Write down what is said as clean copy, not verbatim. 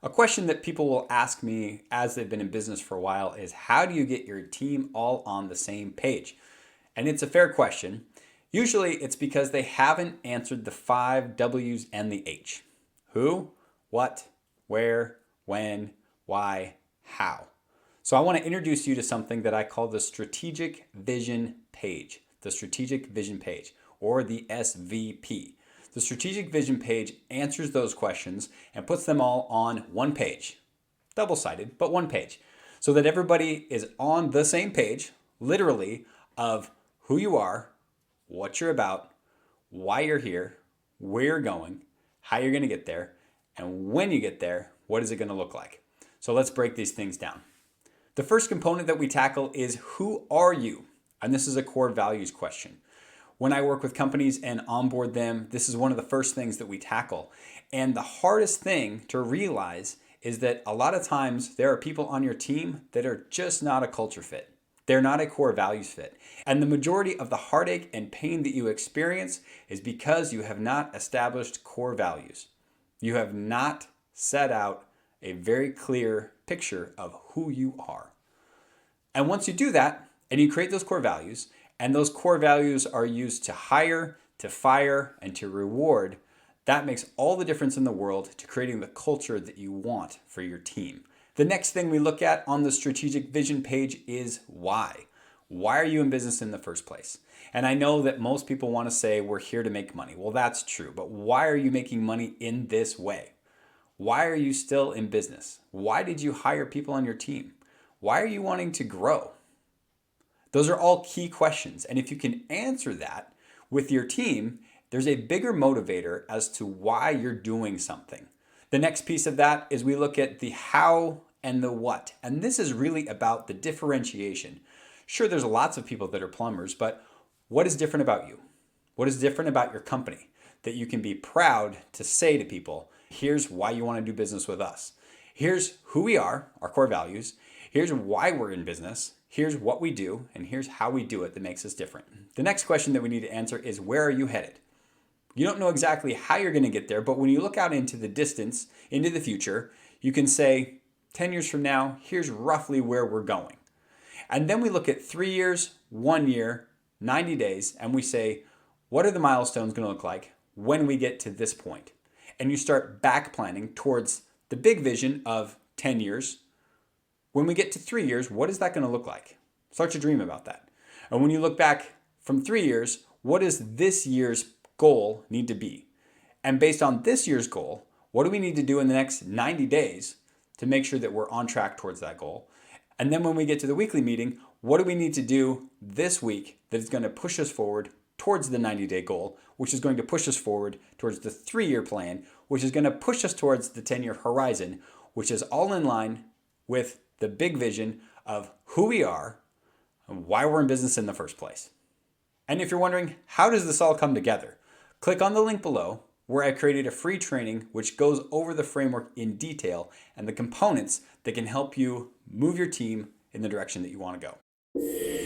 A question that people will ask me as they've been in business for a while is, how do you get your team all on the same page? And it's a fair question. Usually it's because they haven't answered the 5 W's and the H. Who, what, where, when, why, how. So I want to introduce you to something that I call the strategic vision page. The strategic vision page, or the SVP. The strategic vision page answers those questions and puts them all on one page, double-sided, but one page, so that everybody is on the same page, literally, of who you are, what you're about, why you're here, where you're going, how you're going to get there, and when you get there, what is it going to look like? So let's break these things down. The first component that we tackle is, who are you? And this is a core values question. When I work with companies and onboard them, this is one of the first things that we tackle. And the hardest thing to realize is that a lot of times there are people on your team that are just not a culture fit. They're not a core values fit. And the majority of the heartache and pain that you experience is because you have not established core values. You have not set out a very clear picture of who you are. And once you do that, and you create those core values, and those core values are used to hire, to fire, and to reward, that makes all the difference in the world to creating the culture that you want for your team. The next thing we look at on the strategic vision page is why. Why are you in business in the first place? And I know that most people want to say we're here to make money. Well, that's true, but why are you making money in this way? Why are you still in business? Why did you hire people on your team? Why are you wanting to grow? Those are all key questions. And if you can answer that with your team, there's a bigger motivator as to why you're doing something. The next piece of that is we look at the how and the what. And this is really about the differentiation. Sure, there's lots of people that are plumbers, but what is different about you? What is different about your company that you can be proud to say to people, here's why you want to do business with us. Here's who we are, our core values. Here's why we're in business. Here's what we do, and here's how we do it that makes us different. The next question that we need to answer is, where are you headed? You don't know exactly how you're going to get there, but when you look out into the distance, into the future, you can say, 10 years from now, here's roughly where we're going. And then we look at 3 years, 1 year, 90 days, and we say, what are the milestones going to look like when we get to this point? And you start back planning towards the big vision of 10 years. When we get to 3 years, what is that going to look like? Start to dream about that. And when you look back from 3 years, what does this year's goal need to be? And based on this year's goal, what do we need to do in the next 90 days to make sure that we're on track towards that goal? And then when we get to the weekly meeting, what do we need to do this week that is going to push us forward towards the 90-day goal, which is going to push us forward towards the 3-year plan, which is going to push us towards the 10-year horizon, which is all in line with the big vision of who we are and why we're in business in the first place. And if you're wondering, how does this all come together? Click on the link below where I created a free training which goes over the framework in detail and the components that can help you move your team in the direction that you want to go.